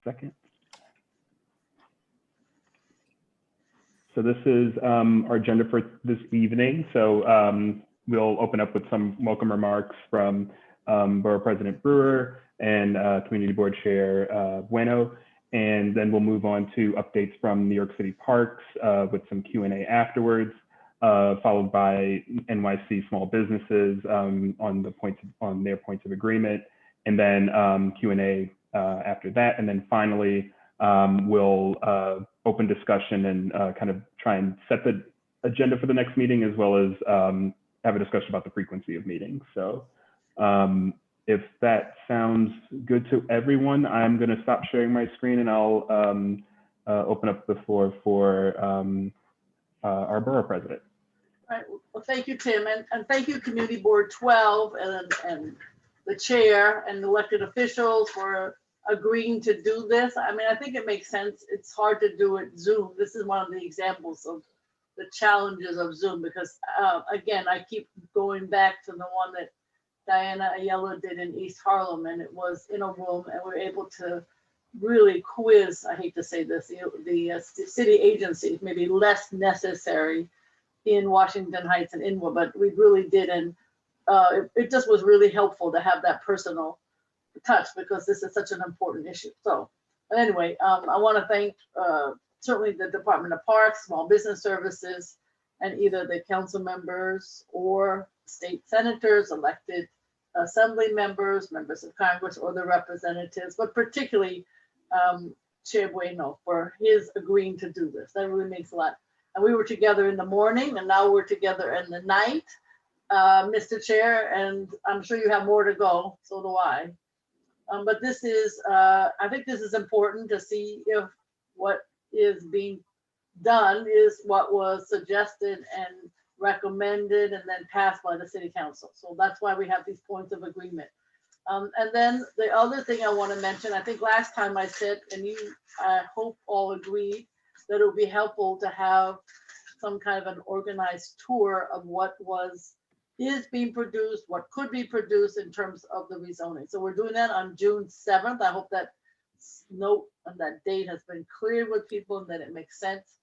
second. So this is our agenda for this evening. So we'll open up with some welcome remarks from Borough President Brewer and Community Board Chair Bueno. And then we'll move on to updates from New York City Parks with some Q&A afterwards, followed by NYC small businesses on their points of agreement, and then Q&A after that. And then finally, we'll open discussion and kind of try and set the agenda for the next meeting, as well as have a discussion about the frequency of meetings. So if that sounds good to everyone, I'm going to stop sharing my screen and I'll open up the floor for our borough president. All right. Well, thank you, Tim, and thank you, Community Board 12 and the chair and elected officials for agreeing to do this. I mean, I think it makes sense. It's hard to do it Zoom. This is one of the examples of the challenges of Zoom because, again, I keep going back to the one that Diana Ayala did in East Harlem, and it was in a room, and we were able to really quiz, I hate to say this, the city agencies, maybe less necessary in Washington Heights and Inwood, but we really did, and it just was really helpful to have that personal touch because this is such an important issue. So anyway, I want to thank certainly the Department of Parks, Small Business Services, and either the council members or state senators, elected assembly members, members of Congress, or the representatives, but particularly Chair Bueno for his agreeing to do this. That really makes a lot. And we were together in the morning, and now we're together in the night, Mr. Chair, and I'm sure you have more to go, so do I. But this is, I think this is important to see if what is being done is what was suggested and recommended and then passed by the city council. So that's why we have these points of agreement. And then the other thing I want to mention, I think last time I said, and you, I hope all agreed, that it would be helpful to have some kind of an organized tour of what is being produced, what could be produced in terms of the rezoning. So we're doing that on June 7th. I hope that note on that date has been cleared with people and that it makes sense.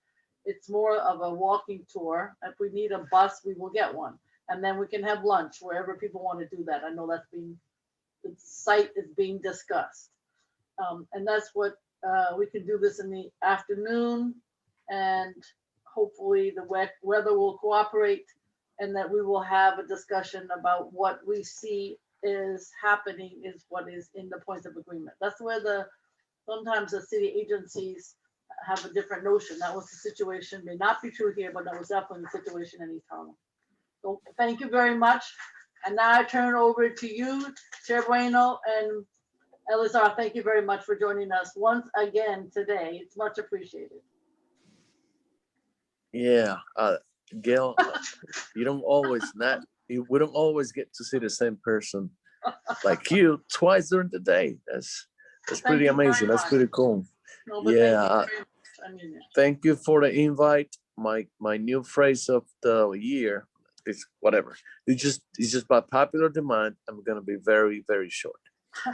It's more of a walking tour. If we need a bus, we will get one. And then we can have lunch wherever people want to do that. I know that's being, the site is being discussed. And that's what, we can do this in the afternoon, and hopefully the weather will cooperate, and that we will have a discussion about what we see is happening is what is in the points of agreement. That's where sometimes the city agencies have a different notion. That was the situation, may not be true here, but that was definitely the situation in East Harlem. So thank you very much. And now I turn it over to you, Chair Bueno and Elizar. Thank you very much for joining us once again today. It's much appreciated. Yeah, Gail, you don't always get to see the same person like you twice during the day. That's pretty amazing. That's pretty cool. No, Yeah, thank you thank you for the invite. My new phrase of the year is whatever. It's just by popular demand. I'm gonna be very, very short.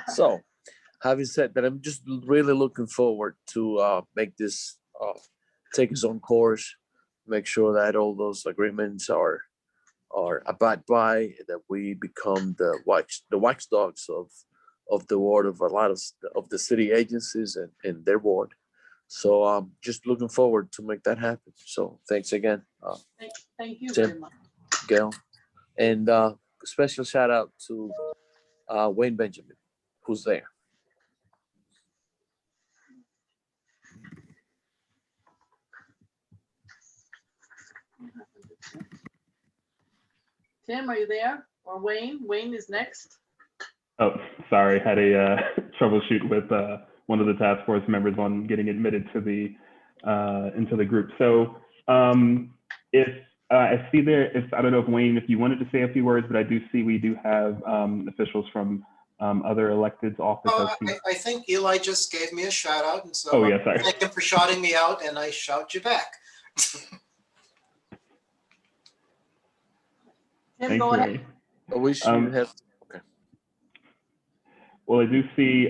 So, having said that, I'm just really looking forward to make this take its own course. Make sure that all those agreements are abided by, that we become the watchdogs of the ward of a lot of the city agencies and their ward. So just looking forward to make that happen. So thanks again. Thank you Tim, very much. Gail, and special shout out to Wayne Benjamin, who's there. Tim, are you there? Or Wayne? Wayne is next. Oh, sorry, had a troubleshoot with one of the task force members on getting admitted to the into the group. So if I see there, I don't know if Wayne, if you wanted to say a few words, but I do see we do have officials from other electeds office. Oh, I think Eli just gave me a shout out, and so oh yeah, sorry. thank him for shouting me out, and I shout you back. Tim, Thank go you, ahead. Wayne. I wish you have. Okay. Well, I do see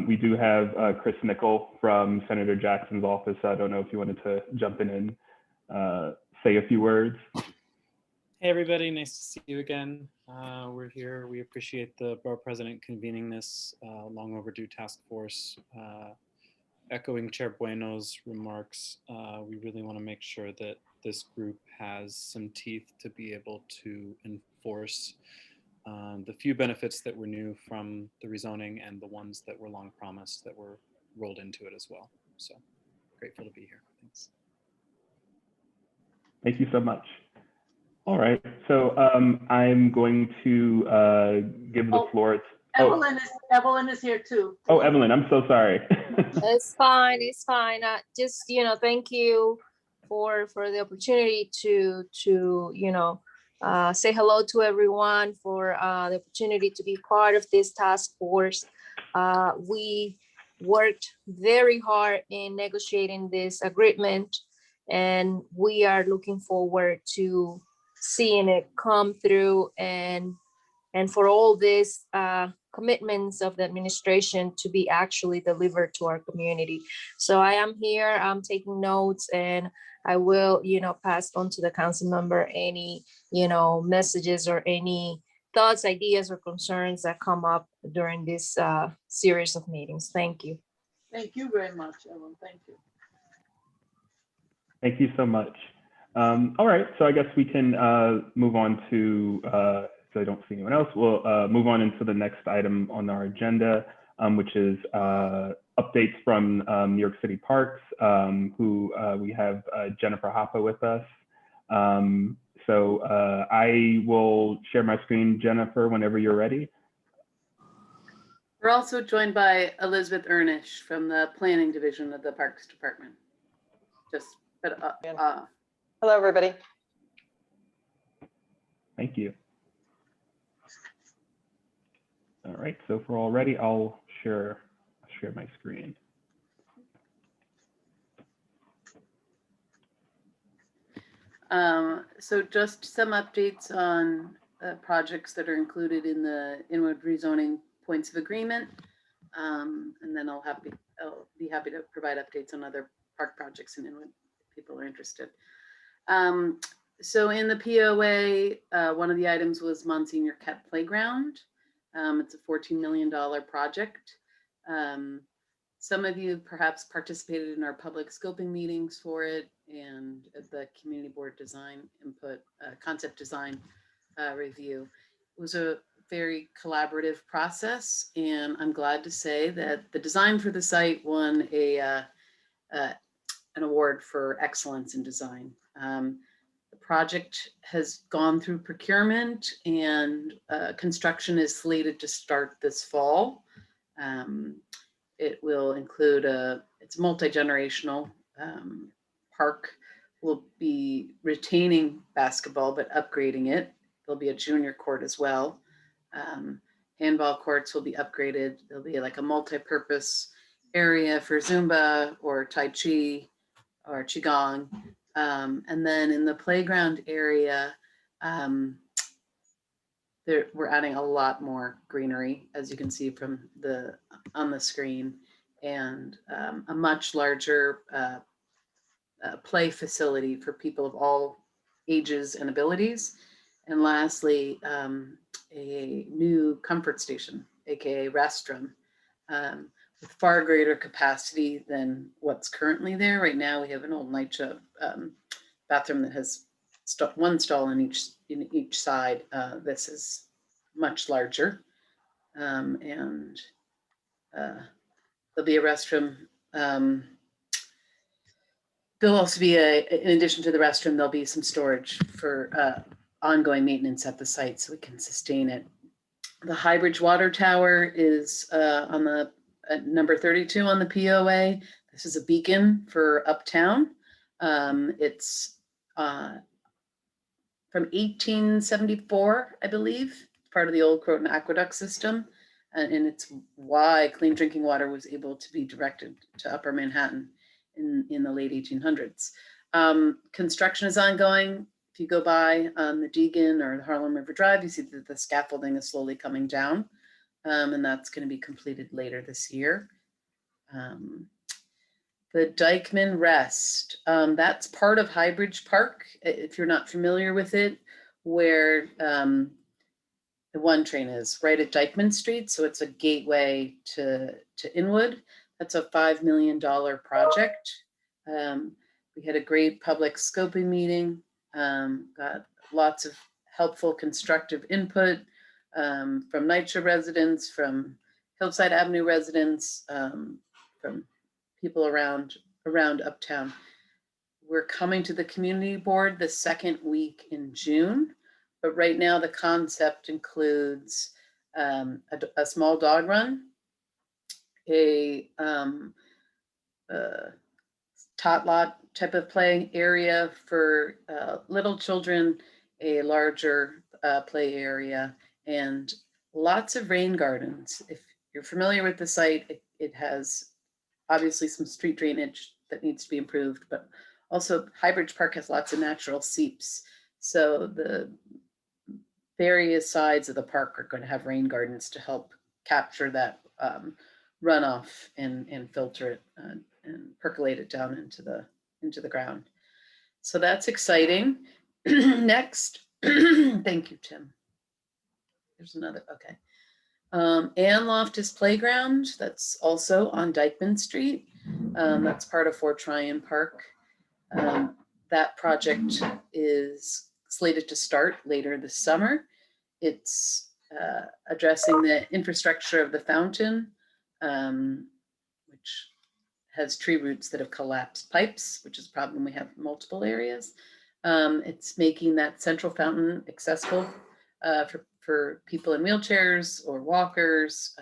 we do have Chris Nickel from Senator Jackson's office. I don't know if you wanted to jump in and say a few words. Hey everybody, nice to see you again. We're here. We appreciate the Borough President convening this long overdue task force. Echoing Chair Bueno's remarks, we really want to make sure that this group has some teeth to be able to enforce the few benefits that were new from the rezoning and the ones that were long promised that were rolled into it as well. So grateful to be here. Thanks. Thank you so much. All right, so I'm going to give the floor. Evelyn is here too. Oh, Evelyn, I'm so sorry. It's fine. It's fine. Just, thank you for the opportunity to say hello to everyone, for the opportunity to be part of this task force. We worked very hard in negotiating this agreement, and we are looking forward to seeing it come through and for all these commitments of the administration to be actually delivered to our community. So I am here, I'm taking notes, and I will, pass on to the council member any, messages or any thoughts, ideas, or concerns that come up during this series of meetings. Thank you. Thank you very much, Evelyn. Thank you. Thank you so much. All right, so I guess we can move on to, so I don't see anyone else, we'll move on into the next item on our agenda, which is updates from New York City Parks, who we have Jennifer Hoppe with us. So I will share my screen, Jennifer, whenever you're ready. We're also joined by Elizabeth Ernish from the Planning Division of the Parks Department. Hello, everybody. Thank you. All right, so if we're all ready, I'll share my screen. So just some updates on projects that are included in the Inwood rezoning points of agreement. And then I'll be happy to provide updates on other park projects in Inwood if people are interested. So in the POA, one of the items was Monsignor Kett Playground. It's a $14 million project. Some of you perhaps participated in our public scoping meetings for it and the community board design input, concept design review. It was a very collaborative process, and I'm glad to say that the design for the site won an award for excellence in design. The project has gone through procurement, and construction is slated to start this fall. It will include it's multi-generational park. Will be retaining basketball, but upgrading it. There'll be a junior court as well. Handball courts will be upgraded. There'll be like a multi-purpose area for Zumba or Tai Chi or Qigong. And then in the playground area, we're adding a lot more greenery, as you can see from on the screen, and a much larger play facility for people of all ages and abilities. And lastly, a new comfort station, aka restroom, with far greater capacity than what's currently there. Right now, we have an old NYCHA bathroom that has one stall in each side. This is much larger, and there'll be a restroom. There'll also be in addition to the restroom, there'll be some storage for ongoing maintenance at the site so we can sustain it. The Highbridge Water Tower is on the number 32 on the POA. This is a beacon for Uptown. It's from 1874, I believe, part of the old Croton Aqueduct system. And it's why clean drinking water was able to be directed to Upper Manhattan in the late 1800s. Construction is ongoing. If you go by on the Deegan or the Harlem River Drive, you see that the scaffolding is slowly coming down. And that's going to be completed later this year. The Dikeman Rest, that's part of Highbridge Park, if you're not familiar with it, where the one train is right at Dikeman Street. So it's a gateway to Inwood. That's a $5 million project. We had a great public scoping meeting, got lots of helpful constructive input from NYCHA residents, from Hillside Avenue residents, from people around Uptown. We're coming to the community board the second week in June, but right now the concept includes a small dog run, a tot lot type of play area for little children, a larger play area, and lots of rain gardens. If you're familiar with the site, it has obviously some street drainage that needs to be improved, but also Highbridge Park has lots of natural seeps. So the various sides of the park are going to have rain gardens to help capture that runoff and filter it and percolate it down into the ground. So that's exciting. Next, thank you, Tim. There's another, okay. Ann Loftus Playground, that's also on Dikeman Street. That's part of Fort Tryon Park. That project is slated to start later this summer. It's addressing the infrastructure of the fountain, which has tree roots that have collapsed pipes, which is a problem we have in multiple areas. It's making that central fountain accessible for people in wheelchairs or walkers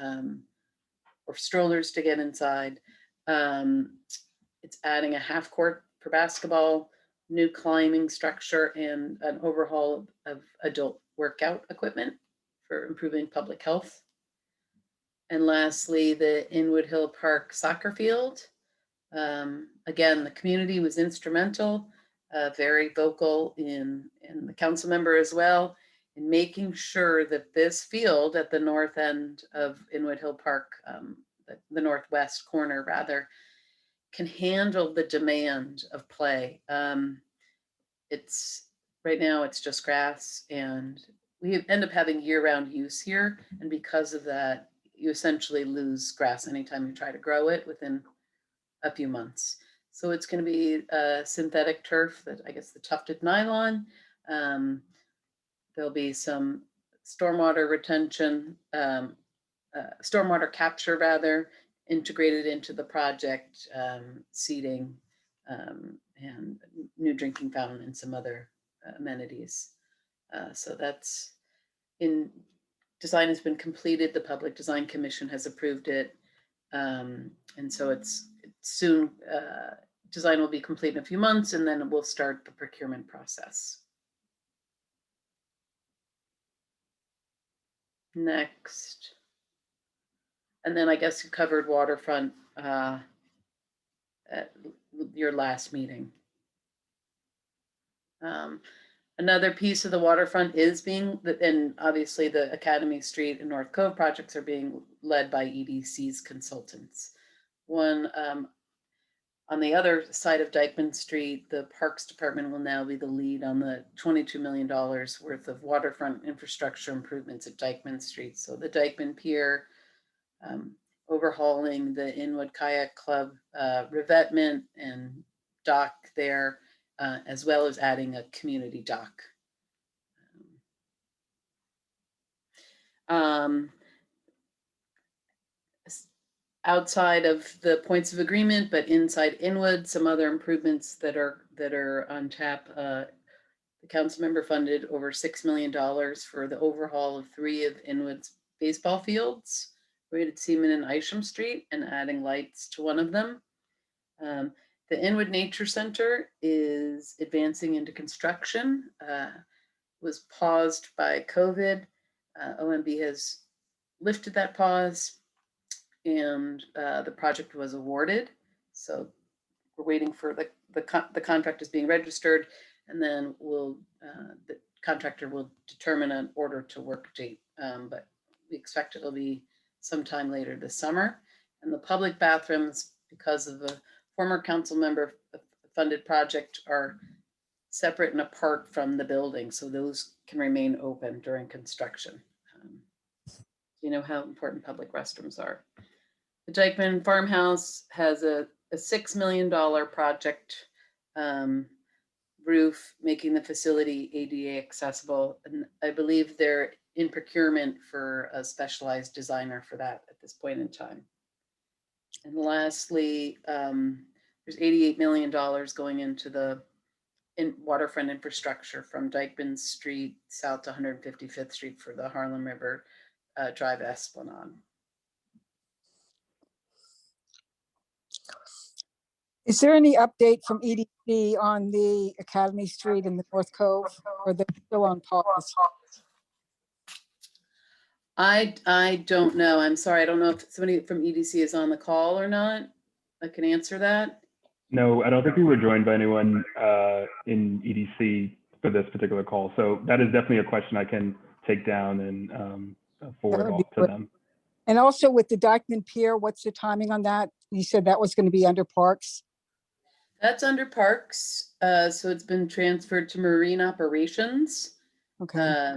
or strollers to get inside. It's adding a half court for basketball, new climbing structure, and an overhaul of adult workout equipment for improving public health. And lastly, the Inwood Hill Park soccer field. Again, the community was instrumental, very vocal in the council member as well, in making sure that this field at the north end of Inwood Hill Park, the northwest corner rather, can handle the demand of play. It's right now it's just grass, and we end up having year-round use here. And because of that, you essentially lose grass anytime you try to grow it within a few months. So it's going to be a synthetic turf, that I guess the tufted nylon. There'll be some stormwater retention, stormwater capture rather, integrated into the project, seating, and new drinking fountain and some other amenities. So that's design has been completed. The Public Design Commission has approved it. And so it's soon, design will be complete in a few months, and then we'll start the procurement process. Next. And then I guess you covered Waterfront at your last meeting. Another piece of the Waterfront is being, and obviously the Academy Street and North Cove projects are being led by EDC's consultants. One, on the other side of Dikeman Street, the Parks Department will now be the lead on the $22 million worth of waterfront infrastructure improvements at Dikeman Street. So the Dikeman Pier, overhauling the Inwood Kayak Club revetment and dock there, as well as adding a community dock. Outside of the points of agreement, but inside Inwood, some other improvements that are on tap. The council member funded over $6 million for the overhaul of 3 of Inwood's baseball fields, rated Seaman and Isham Street, and adding lights to one of them. The Inwood Nature Center is advancing into construction. Was paused by COVID. OMB has lifted that pause, and the project was awarded. So we're waiting for the contract is being registered, and then the contractor will determine an order to work date. But we expect it'll be sometime later this summer. And the public bathrooms, because of the former council member funded project, are separate and apart from the building, so those can remain open during construction. You know how important public restrooms are. The Dikeman farmhouse has a $6 million project, roof, making the facility ADA accessible. And I believe they're in procurement for a specialized designer for that at this point in time. And lastly, there's $88 million going into the waterfront infrastructure from Dikeman Street south to 155th Street for the Harlem River Drive Esplanade. Is there any update from EDC on the Academy Street and the North Cove, or they're still on pause? I don't know. I'm sorry. I don't know if somebody from EDC is on the call or not. I can answer that. No, I don't think we were joined by anyone in EDC for this particular call. So that is definitely a question I can take down and forward off to them. And also with the Dikeman Pier, what's the timing on that? You said that was going to be under Parks. That's under Parks. So it's been transferred to Marine Operations. Okay.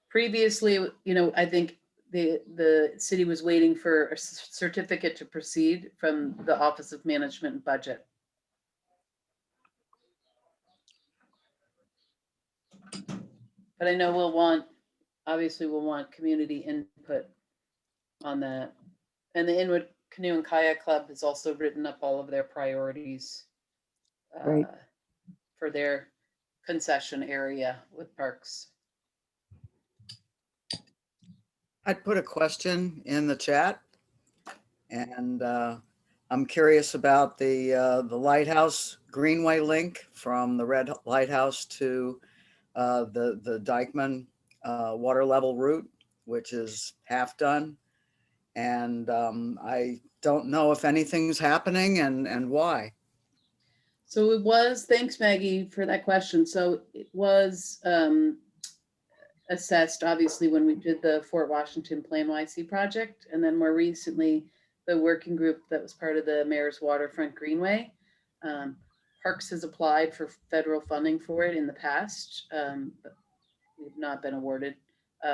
Previously, you know, I think the city was waiting for a certificate to proceed from the Office of Management and Budget. But I know obviously we'll want community input on that. And the Inwood Canoe and Kayak Club has also written up all of their priorities Great. for their concession area with Parks. I'd put a question in the chat, and I'm curious about the Lighthouse Greenway link from the Red Lighthouse to the Dikeman water level route, which is half done. And I don't know if anything's happening and why. So it was, thanks Maggie for that question. So it was assessed obviously when we did the Fort Washington Plan YC project. And then more recently, the working group that was part of the Mayor's Waterfront Greenway. Parks has applied for federal funding for it in the past, but we've not been awarded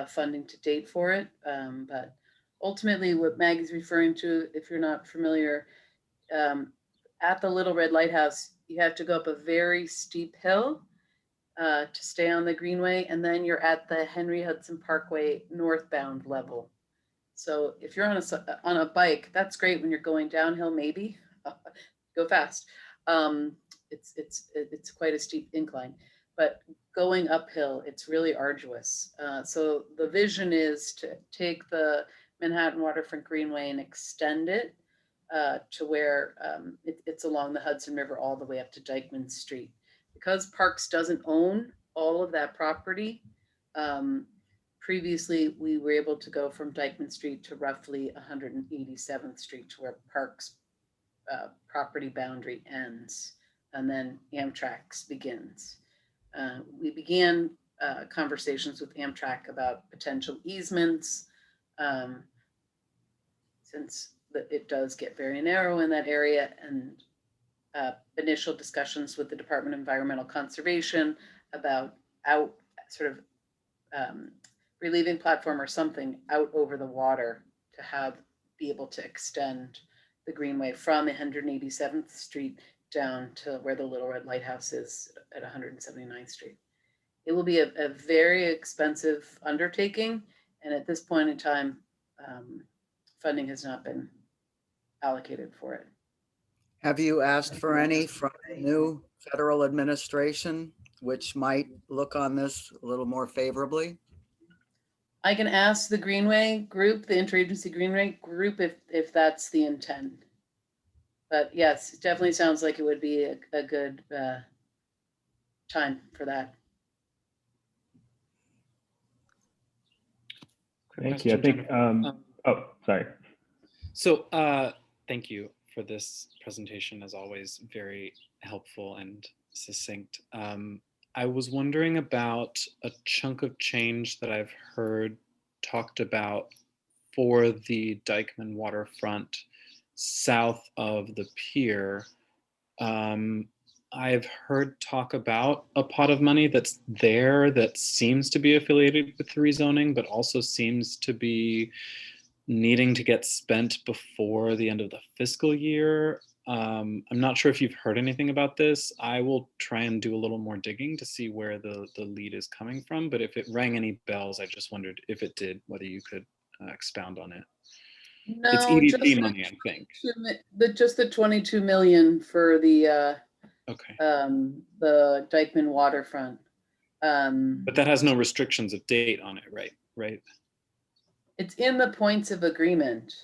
funding to date for it. But ultimately what Maggie's referring to, if you're not familiar, at the Little Red Lighthouse, you have to go up a very steep hill to stay on the Greenway, and then you're at the Henry Hudson Parkway northbound level. So if you're on a bike, that's great when you're going downhill, maybe go fast. It's quite a steep incline, but going uphill, it's really arduous. So the vision is to take the Manhattan Waterfront Greenway and extend it to where it's along the Hudson River all the way up to Dikeman Street. Because Parks doesn't own all of that property, previously we were able to go from Dikeman Street to roughly 187th Street to where Parks property boundary ends, and then Amtrak's begins. We began conversations with Amtrak about potential easements, since it does get very narrow in that area, and initial discussions with the Department of Environmental Conservation about relieving platform or something out over the water to be able to extend the Greenway from 187th Street down to where the Little Red Lighthouse is at 179th Street. It will be a very expensive undertaking, and at this point in time, funding has not been allocated for it. Have you asked for any from the new federal administration, which might look on this a little more favorably? I can ask the Greenway group, the Interagency Greenway group, if that's the intent. But yes, it definitely sounds like it would be a good time for that. Thank you. I think, oh, sorry. So thank you for this presentation, as always, very helpful and succinct. I was wondering about a chunk of change that I've heard talked about for the Dikeman Waterfront south of the pier. I've heard talk about a pot of money that's there that seems to be affiliated with the rezoning, but also seems to be needing to get spent before the end of the fiscal year. I'm not sure if you've heard anything about this. I will try and do a little more digging to see where the lead is coming from, but if it rang any bells, I just wondered if it did, whether you could expound on it. It's No, just EDP money, I think. just the 22 million for the Okay. the Dikeman Waterfront. But that has no restrictions of date on it, right? Right. It's in the points of agreement.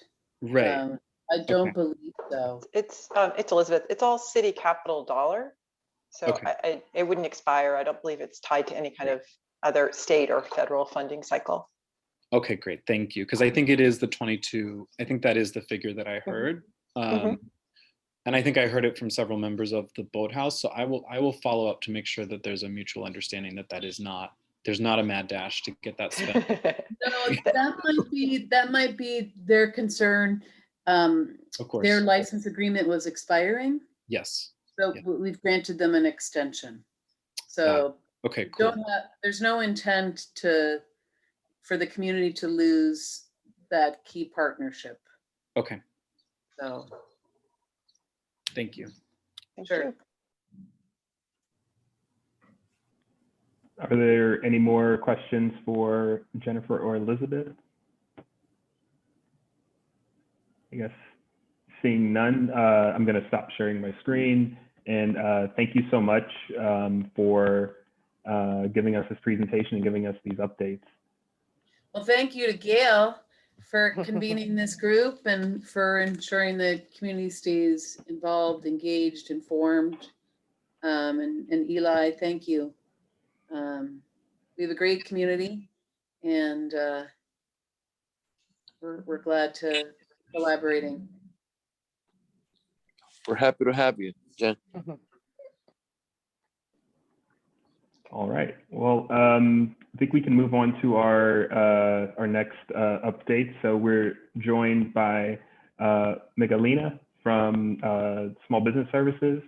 Right. I don't Okay. believe so. It's Elizabeth. It's all city capital dollar. So Okay. it wouldn't expire. I don't believe it's tied to any kind of other state or federal funding cycle. Okay, great. Thank you. Because I think it is the 22. I think that is the figure that I heard. And I think I heard it from several members of the boathouse. So I will follow up to make sure that there's a mutual understanding that there's not a mad dash to get that spent. No, that might be their concern. Of course. Their license agreement was expiring. Yes. So Yeah. we've granted them an extension. So okay, cool. There's no intent for the community to lose that key partnership. Okay. So thank you. sure. Are there any more questions for Jennifer or Elizabeth? I guess seeing none, I'm going to stop sharing my screen. And thank you so much for giving us this presentation and giving us these updates. Well, thank you to Gail for convening this group and for ensuring the community stays involved, engaged, informed. And Eli, thank you. We have a great community, and we're glad to collaborating. We're happy to have you, Jen. All right. Well, I think we can move on to our next update. So we're joined by Megalina from Small Business Services.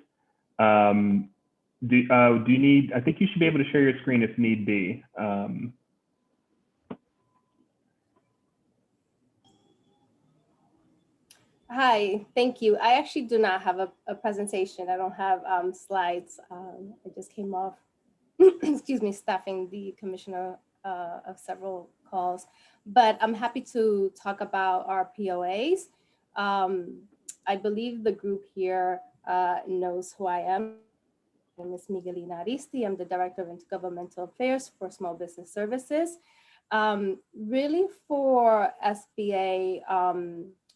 Do you need? I think you should be able to share your screen if need be. Hi, thank you. I actually do not have a presentation. I don't have slides. I just came off, excuse me, staffing the commissioner of several calls, but I'm happy to talk about our POAs. I believe the group here knows who I am. My name is Miguelina Aristi. I'm the Director of Intergovernmental Affairs for Small Business Services. Really for SBA,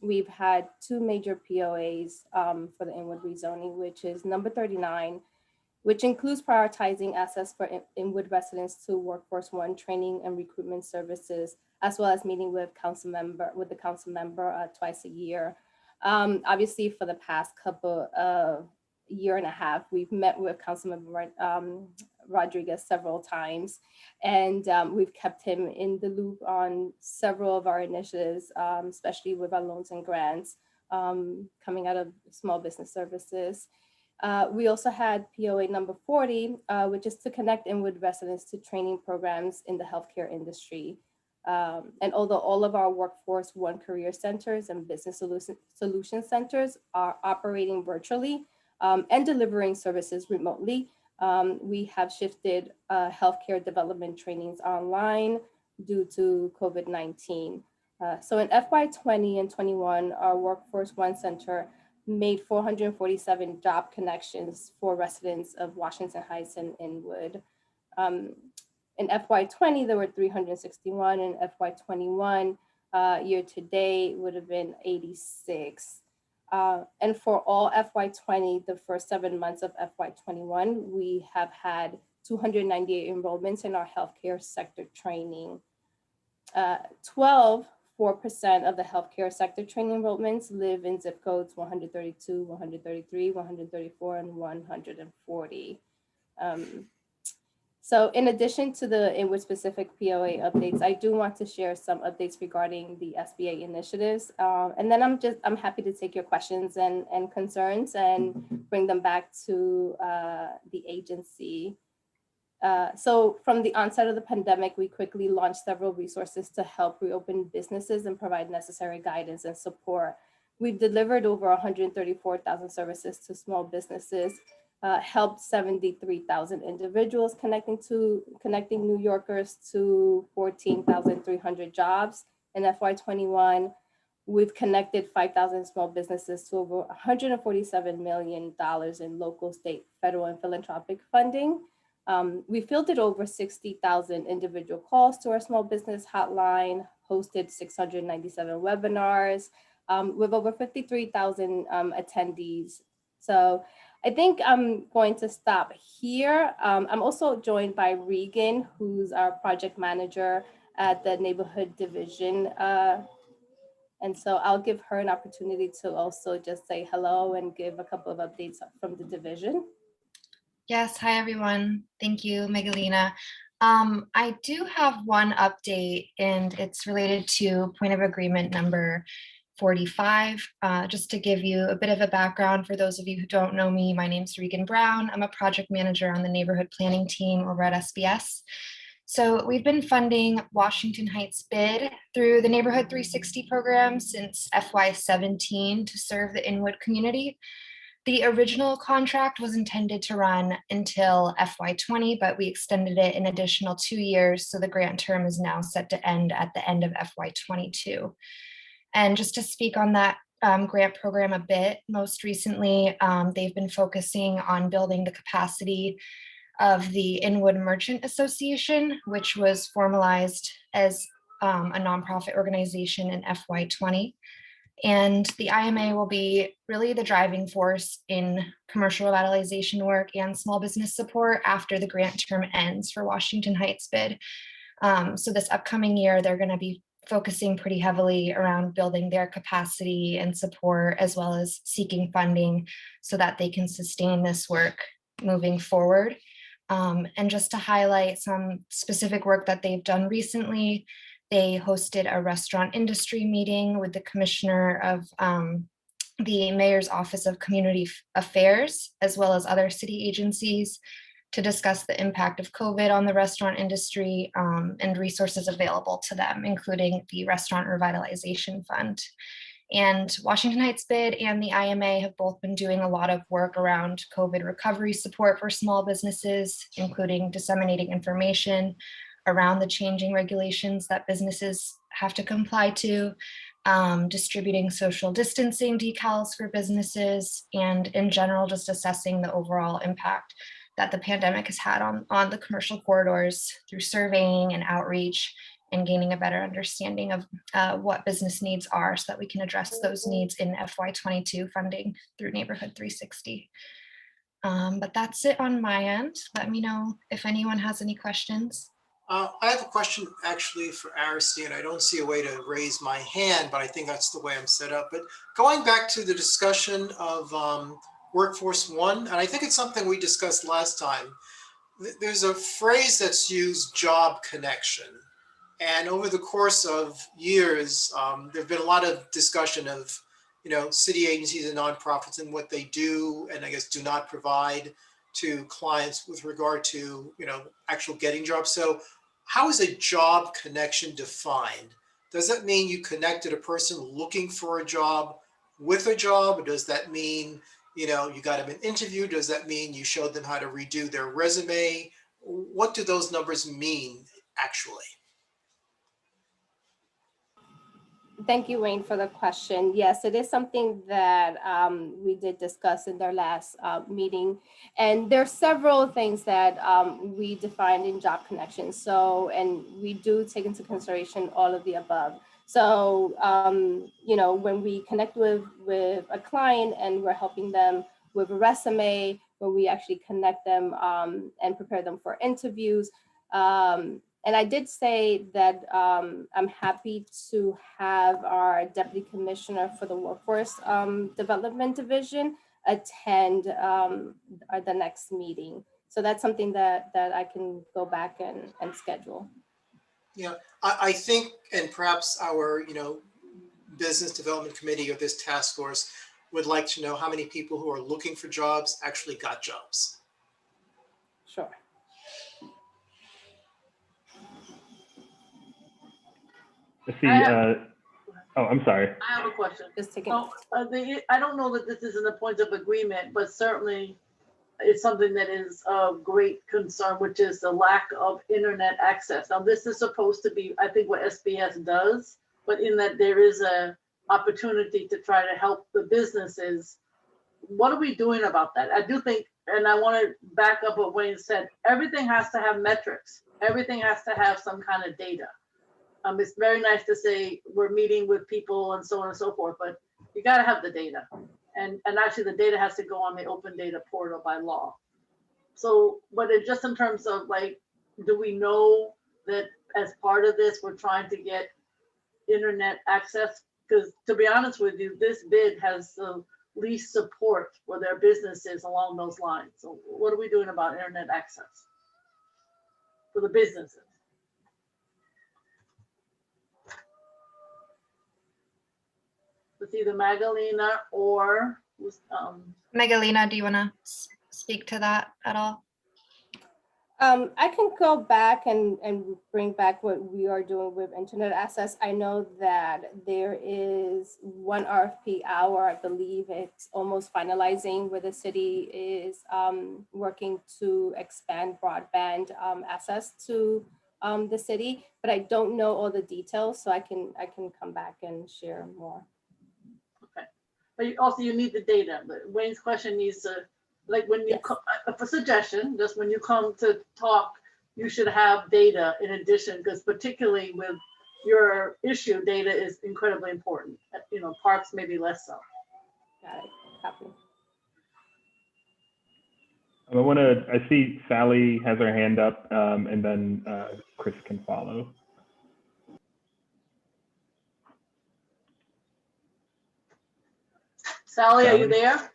we've had two major POAs for the Inwood rezoning, which is number 39, which includes prioritizing access for Inwood residents to Workforce One training and recruitment services, as well as meeting with the council member twice a year. Obviously, for the past couple of year and a half, we've met with Councilmember Rodriguez several times, and we've kept him in the loop on several of our initiatives, especially with our loans and grants coming out of Small Business Services. We also had POA number 40, which is to connect Inwood residents to training programs in the healthcare industry. And although all of our Workforce One career centers and business solution centers are operating virtually and delivering services remotely, we have shifted healthcare development trainings online due to COVID-19. So in FY20 and 21, our Workforce One Center made 447 job connections for residents of Washington Heights and Inwood. In FY20, there were 361, and FY21 year to date would have been 86. And for all FY20, the first 7 months of FY21, we have had 298 enrollments in our healthcare sector training. 4% of the healthcare sector training enrollments live in zip codes 132, 133, 134, and 140. So in addition to the Inwood specific POA updates, I do want to share some updates regarding the SBA initiatives. And then I'm happy to take your questions and concerns and bring them back to the agency. So from the onset of the pandemic, we quickly launched several resources to help reopen businesses and provide necessary guidance and support. We've delivered over 134,000 services to small businesses, helped 73,000 individuals, connecting New Yorkers to 14,300 jobs. In FY21, we've connected 5,000 small businesses to over $147 million in local, state, federal, and philanthropic funding. We fielded over 60,000 individual calls to our small business hotline, hosted 697 webinars, with over 53,000 attendees. So I think I'm going to stop here. I'm also joined by Regan, who's our project manager at the neighborhood division. And so I'll give her an opportunity to also just say hello and give a couple of updates from the division. Yes, hi everyone. Thank you, Megalina. I do have one update and it's related to point of agreement number 45. Just to give you a bit of a background for those of you who don't know me, my name's Regan Brown. I'm a project manager on the neighborhood planning team over at SBS. So we've been funding Washington Heights BID through the Neighborhood 360 program since FY17 to serve the Inwood community. The original contract was intended to run until FY20, but we extended it an additional 2 years. So the grant term is now set to end at the end of FY22. And just to speak on that grant program a bit, most recently, they've been focusing on building the capacity of the Inwood Merchant Association, which was formalized as a nonprofit organization in FY20. And the IMA will be really the driving force in commercial revitalization work and small business support after the grant term ends for Washington Heights BID. So this upcoming year, they're going to be focusing pretty heavily around building their capacity and support, as well as seeking funding so that they can sustain this work moving forward. And just to highlight some specific work that they've done recently, they hosted a restaurant industry meeting with the commissioner of the Mayor's Office of Community Affairs, as well as other city agencies, to discuss the impact of COVID on the restaurant industry and resources available to them, including the Restaurant Revitalization Fund. And Washington Heights BID and the IMA have both been doing a lot of work around COVID recovery support for small businesses, including disseminating information around the changing regulations that businesses have to comply to, distributing social distancing decals for businesses, and in general, just assessing the overall impact that the pandemic has had on the commercial corridors through surveying and outreach and gaining a better understanding of what business needs are so that we can address those needs in FY22 funding through Neighborhood 360. But that's it on my end. Let me know if anyone has any questions. I have a question actually for Aristide. I don't see a way to raise my hand, but I think that's the way I'm set up. But going back to the discussion of Workforce One, and I think it's something we discussed last time, there's a phrase that's used, job connection. And over the course of years, there've been a lot of discussion of, city agencies and nonprofits and what they do, and I guess do not provide to clients with regard to, actual getting jobs. So how is a job connection defined? Does that mean you connected a person looking for a job with a job? Or does that mean, you got them an interview? Does that mean you showed them how to redo their resume? What do those numbers mean actually? Thank you, Wayne, for the question. Yes, it is something that we did discuss in their last meeting. And there are several things that we defined in job connections. So, and we do take into consideration all of the above. So, when we connect with a client and we're helping them with a resume, when we actually connect them and prepare them for interviews, and I did say that I'm happy to have our Deputy Commissioner for the Workforce Development Division attend the next meeting So that's something that I can go back and schedule. Yeah, I think, and perhaps our, business development committee or this task force would like to know how many people who are looking for jobs actually got jobs. Sure. Let's see. Oh, I'm sorry. I have a question. Just taking. Oh, I don't know that this isn't a point of agreement, but certainly it's something that is of great concern, which is the lack of internet access. Now, this is supposed to be, I think, what SBS does, but in that there is a opportunity to try to help the businesses. What are we doing about that? I do think, and I want to back up what Wayne said, everything has to have metrics. Everything has to have some kind of data. It's very nice to say we're meeting with people and so on and so forth, but you got to have the data. And actually the data has to go on the open data portal by law. So, but it just in terms of like, do we know that as part of this, we're trying to get internet access? Because to be honest with you, this bid has the least support for their businesses along those lines. So what are we doing about internet access for the businesses? It's either Magdalena or Megalina, do you want to speak to that at all? I can go back and bring back what we are doing with internet access. I know that there is one RFP hour, I believe it's almost finalizing, where the city is working to expand broadband access to the city, but I don't know all the details, so I can come back and share more. Okay, but you need the data. But Wayne's question needs to, like when you come, for suggestion, just when you come to talk, you should have data in addition, because particularly with your issue, data is incredibly important. Parks maybe less so. Got it. Copy. I see Sally has her hand up, and then Chris can follow. Sally, are you there?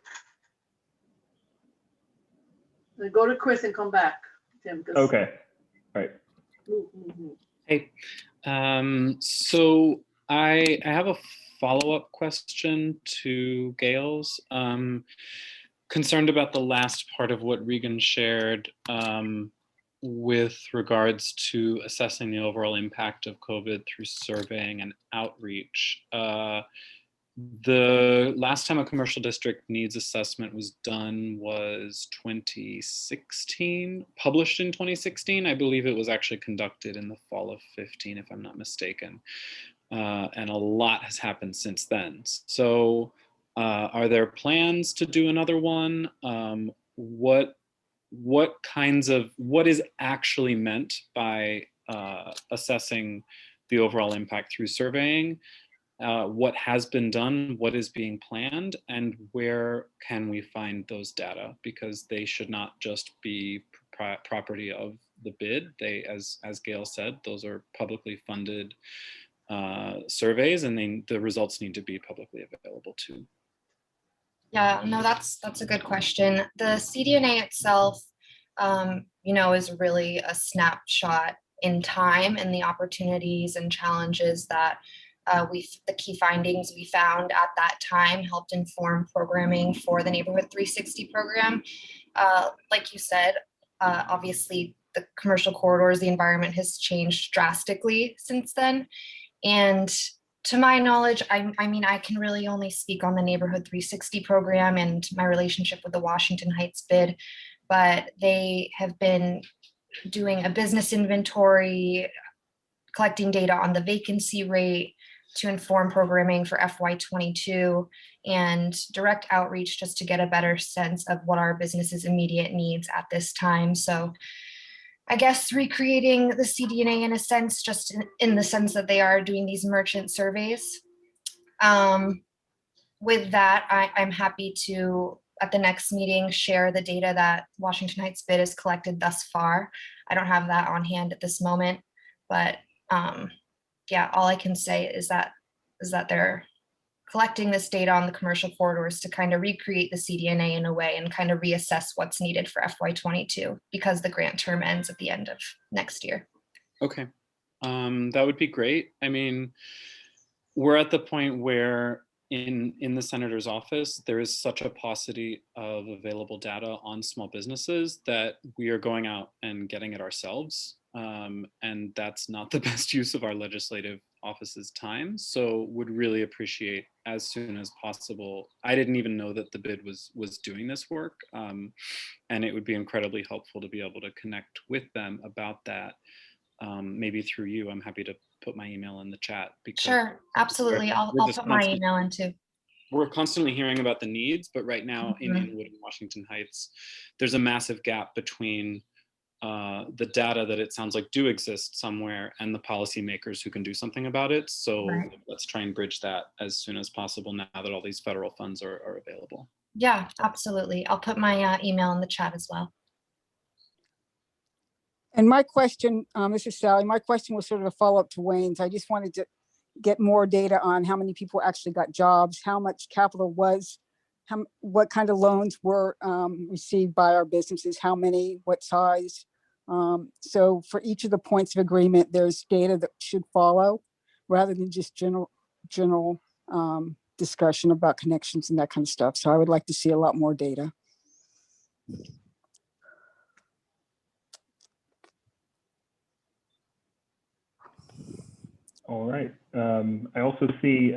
Then go to Chris and come back, Tim. Okay, all right. Hey, so I have a follow-up question to Gail's. Concerned about the last part of what Regan shared with regards to assessing the overall impact of COVID through surveying and outreach. The last time a commercial district needs assessment was done was 2016, published in 2016. I believe it was actually conducted in the fall of 15, if I'm not mistaken. And a lot has happened since then. So are there plans to do another one? What is actually meant by assessing the overall impact through surveying? What has been done, what is being planned, and where can we find those data? Because they should not just be property of the bid. They, as Gail said, those are publicly funded surveys, and the results need to be publicly available too. Yeah, no, that's a good question. The CDNA itself, is really a snapshot in time, and the opportunities and challenges that the key findings we found at that time helped inform programming for the Neighborhood 360 program. Like you said, obviously the commercial corridors, the environment has changed drastically since then. And to my knowledge, I mean, I can really only speak on the Neighborhood 360 program and my relationship with the Washington Heights bid, but they have been doing a business inventory, collecting data on the vacancy rate to inform programming for FY22, and direct outreach just to get a better sense of what our business's immediate needs at this time. So I guess recreating the CDNA in a sense, just in the sense that they are doing these merchant surveys. With that, I'm happy to, at the next meeting, share the data that Washington Heights bid has collected thus far. I don't have that on hand at this moment, but yeah, all I can say is that they're collecting this data on the commercial corridors to kind of recreate the CDNA in a way and kind of reassess what's needed for FY22 because the grant term ends at the end of next year. Okay, that would be great. I mean, we're at the point where in the senator's office, there is such a paucity of available data on small businesses that we are going out and getting it ourselves. And that's not the best use of our legislative office's time. So would really appreciate as soon as possible. I didn't even know that the bid was doing this work. And it would be incredibly helpful to be able to connect with them about that. Maybe through you, I'm happy to put my email in the chat. Because sure, absolutely. I'll put my email in too. We're constantly hearing about the needs, but right now in Inwood and Washington Heights, there's a massive gap between the data that it sounds like do exist somewhere and the policymakers who can do something about it. So let's try and bridge that as soon as possible now that all these federal funds are available. Yeah, absolutely. I'll put my email in the chat as well. And my question, this is Sally, my question was sort of a follow-up to Wayne's. I just wanted to get more data on how many people actually got jobs, how much capital was, what kind of loans were received by our businesses, how many, what size. So for each of the points of agreement, there's data that should follow rather than just general discussion about connections and that kind of stuff. So I would like to see a lot more data. All right. I also see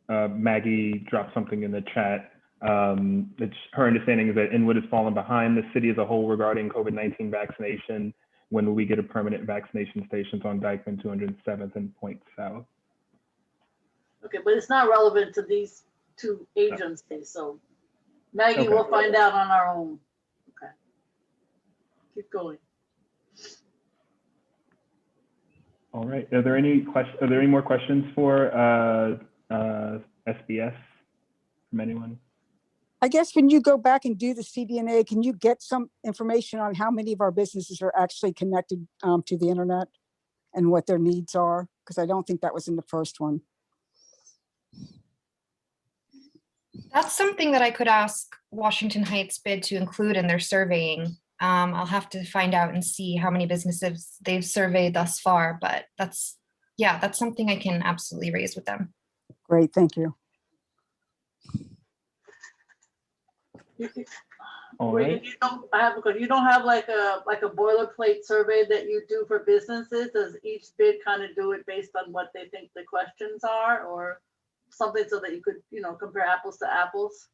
Maggie dropped something in the chat. Her understanding is that Inwood has fallen behind the city as a whole regarding COVID-19 vaccination. When will we get a permanent vaccination stations on Dikeman 207th and Point South? Okay, but it's not relevant to these two agencies. So Maggie will find out on our own. Okay. Keep going. All right. Are there any more questions for SBS from anyone? I guess when you go back and do the CDNA, can you get some information on how many of our businesses are actually connected to the internet and what their needs are? Because I don't think that was in the first one. That's something that I could ask Washington Heights bid to include in their surveying. I'll have to find out and see how many businesses they've surveyed thus far, but that's something I can absolutely raise with them. Great, thank you. All right. You don't have like a boilerplate survey that you do for businesses? Does each bid kind of do it based on what they think the questions are, or something so that you could, compare apples to apples?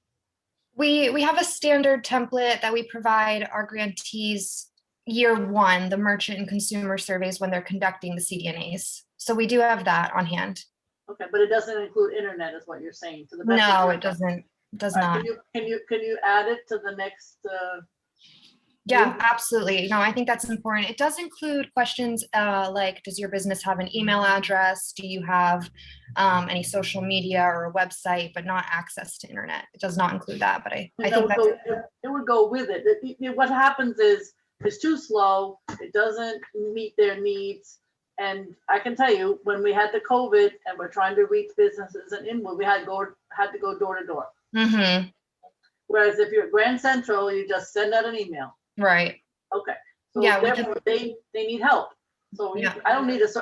We have a standard template that we provide our grantees year one, the merchant and consumer surveys when they're conducting the CDNAs. So we do have that on hand. Okay, but it doesn't include internet, is what you're saying? To the best no, it doesn't. Does not. Can you add it to the next? Yeah, absolutely. No, I think that's important. It does include questions like, does your business have an email address? Do you have any social media or a website, but not access to internet? It does not include that, but I think it would go with it. What happens is it's too slow. It doesn't meet their needs. And I can tell you, when we had the COVID and we're trying to reach businesses in Inwood, we had to go door to door. Mm-hmm. Whereas if you're at Grand Central, you just send out an email. Right. Okay. So yeah, therefore they need help. So I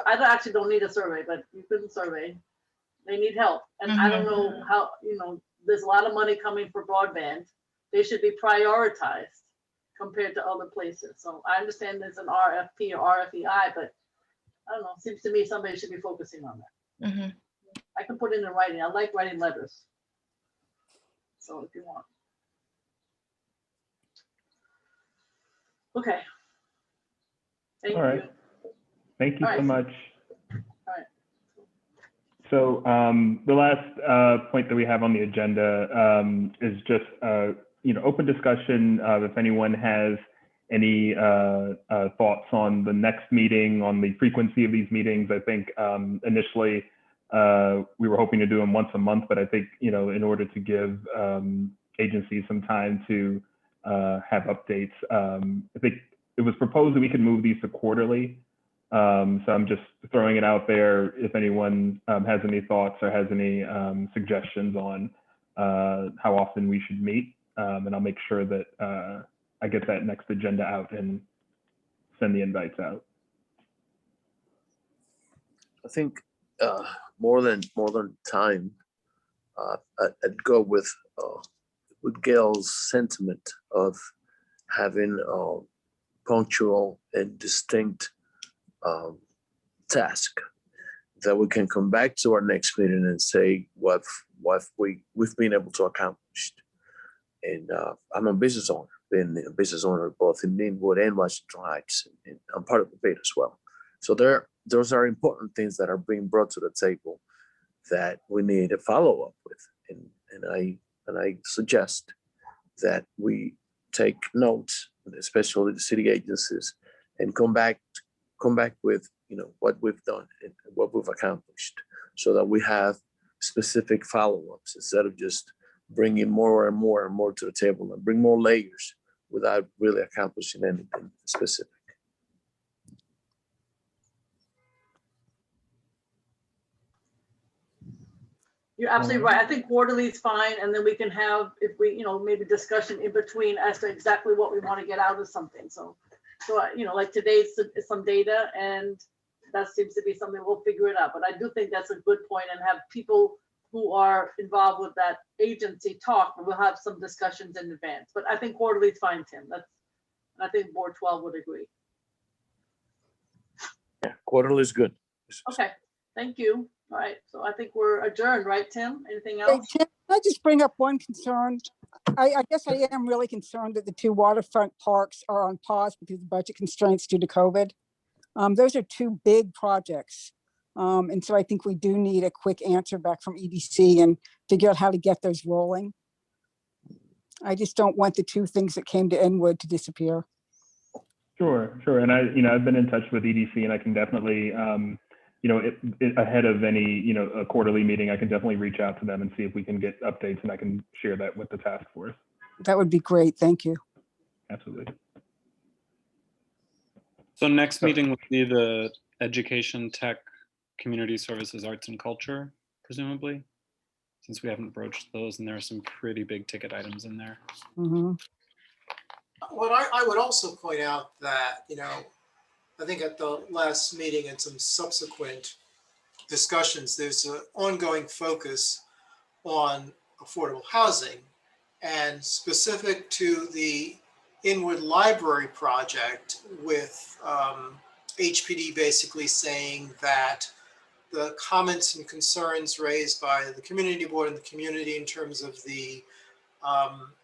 actually don't need a survey, but you couldn't survey. They need help. And I don't know how, there's a lot of money coming for broadband. They should be prioritized compared to other places. So I understand there's an RFP or RFEI, but I don't know, seems to me somebody should be focusing on that. Mm-hmm. I can put it in writing. I like writing letters. So if you want. Okay. Thank you. Thank you so much. All right. So the last point that we have on the agenda is just open discussion. If anyone has any thoughts on the next meeting, on the frequency of these meetings. I think initially we were hoping to do them once a month, but I think, in order to give agencies some time to have updates, I think it was proposed that we could move these to quarterly. So I'm just throwing it out there if anyone has any thoughts or has any suggestions on how often we should meet. And I'll make sure that I get that next agenda out and send the invites out. I think more than time, I'd go with Gail's sentiment of having punctual and distinct task that we can come back to our next meeting and say what we've been able to accomplish. And I'm a business owner, been a business owner both in Inwood and Washington Heights, and I'm part of the debate as well. So those are important things that are being brought to the table that we need to follow up with. And I suggest that we take notes, especially the city agencies, and come back with what we've done and what we've accomplished, so that we have specific follow-ups instead of just bringing more and more and more to the table and bring more layers without really accomplishing anything specific. You're absolutely right. I think quarterly is fine, and then we can have, if we, maybe discussion in between as to exactly what we want to get out of something. So like today's some data, and that seems to be something we'll figure it out. But I do think that's a good point, and have people who are involved with that agency talk, and we'll have some discussions in advance. But I think quarterly is fine, Tim. I think Board 12 would agree. Yeah, quarterly is good. Okay, thank you. All right, so I think we're adjourned, right, Tim? Anything Hey, else? Tim, can I just bring up one concern? I guess I am really concerned that the two waterfront parks are on pause because of budget constraints due to COVID. Those are two big projects. And so I think we do need a quick answer back from EDC and figure out how to get those rolling. I just don't want the two things that came to Inwood to disappear. Sure. And I've been in touch with EDC, and I can definitely, ahead of any, a quarterly meeting, I can definitely reach out to them and see if we can get updates, and I can share that with the task force. That would be great. Thank you. Absolutely. So next meeting will be the education, tech, community services, arts and culture, presumably, since we haven't broached those, and there are some pretty big ticket items in there. Mm-hmm. What I would also point out that, I think at the last meeting and some subsequent discussions, there's an ongoing focus on affordable housing, and specific to the Inwood Library project, with HPD basically saying that the comments and concerns raised by the community board and the community in terms of the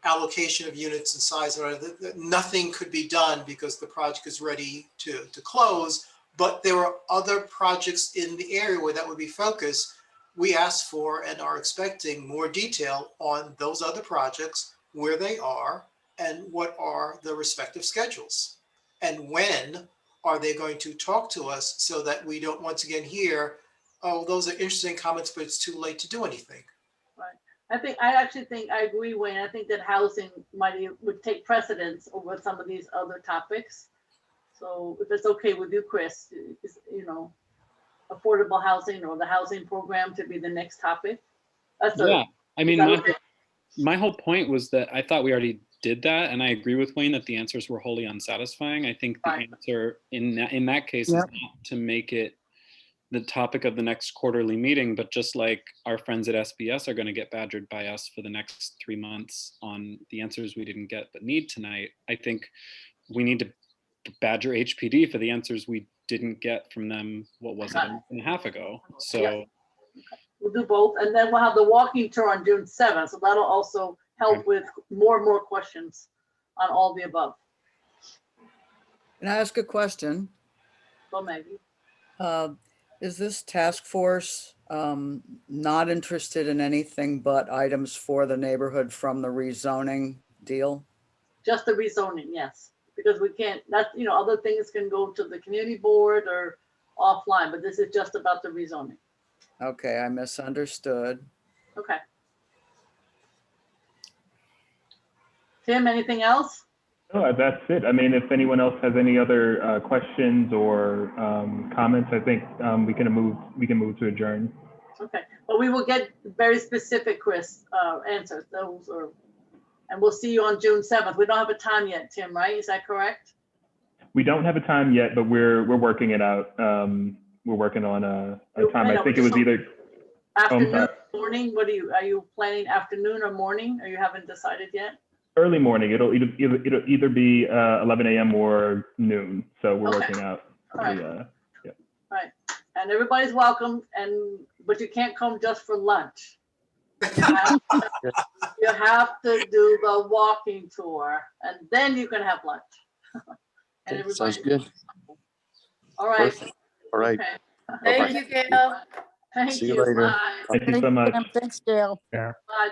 allocation of units and size, that nothing could be done because the project is ready to close, but there are other projects in the area where that would be focused. We asked for and are expecting more detail on those other projects, where they are, and what are the respective schedules, and when are they going to talk to us, so that we don't once again hear, oh, those are interesting comments, but it's too late to do anything. Right. I actually think I agree, Wayne. I think that housing would take precedence over some of these other topics. So if it's okay with you, Chris, affordable housing or the housing program to be the next topic. My whole point was that I thought we already did that, and I agree with Wayne that the answers were wholly unsatisfying. I think the answer in that case is not to make it the topic of the next quarterly meeting, but just like our friends at SBS are going to get badgered by us for the next 3 months on the answers we didn't get but need tonight, I think we need to badger HPD for the answers we didn't get from them, what was it, a month and a half ago. So we'll do both, and then we'll have the walking tour on June 7th, so that'll also help with more and more questions on all the above. Can I ask a question? Go, Maggie. Is this task force not interested in anything but items for the neighborhood from the rezoning deal? Just the rezoning, yes, because we can't, other things can go to the community board or offline, but this is just about the rezoning. Okay, I misunderstood. Okay. Tim, anything else? Oh, that's it. I mean, if anyone else has any other questions or comments, I think we can move to adjourn. Okay, but we will get very specific, Chris, answers. Those are, and we'll see you on June 7th. We don't have a time yet, Tim, right? Is that correct? We don't have a time yet, but we're working it out. We're working on a time. I think it was either Afternoon, morning. What are you planning, afternoon or morning? Or you haven't decided yet? early morning. It'll either be 11 a.m. or noon. So we're Okay. working out. All right. Yeah. Right, and everybody's welcome, but you can't come just for lunch. You have to do the walking tour, and then you can have lunch. And Sounds everybody. good. All right. Perfect. All right. Okay. Thank you, Gail. Thank See you you. later. Bye. Thank you so much. Thanks, Gail. Bye.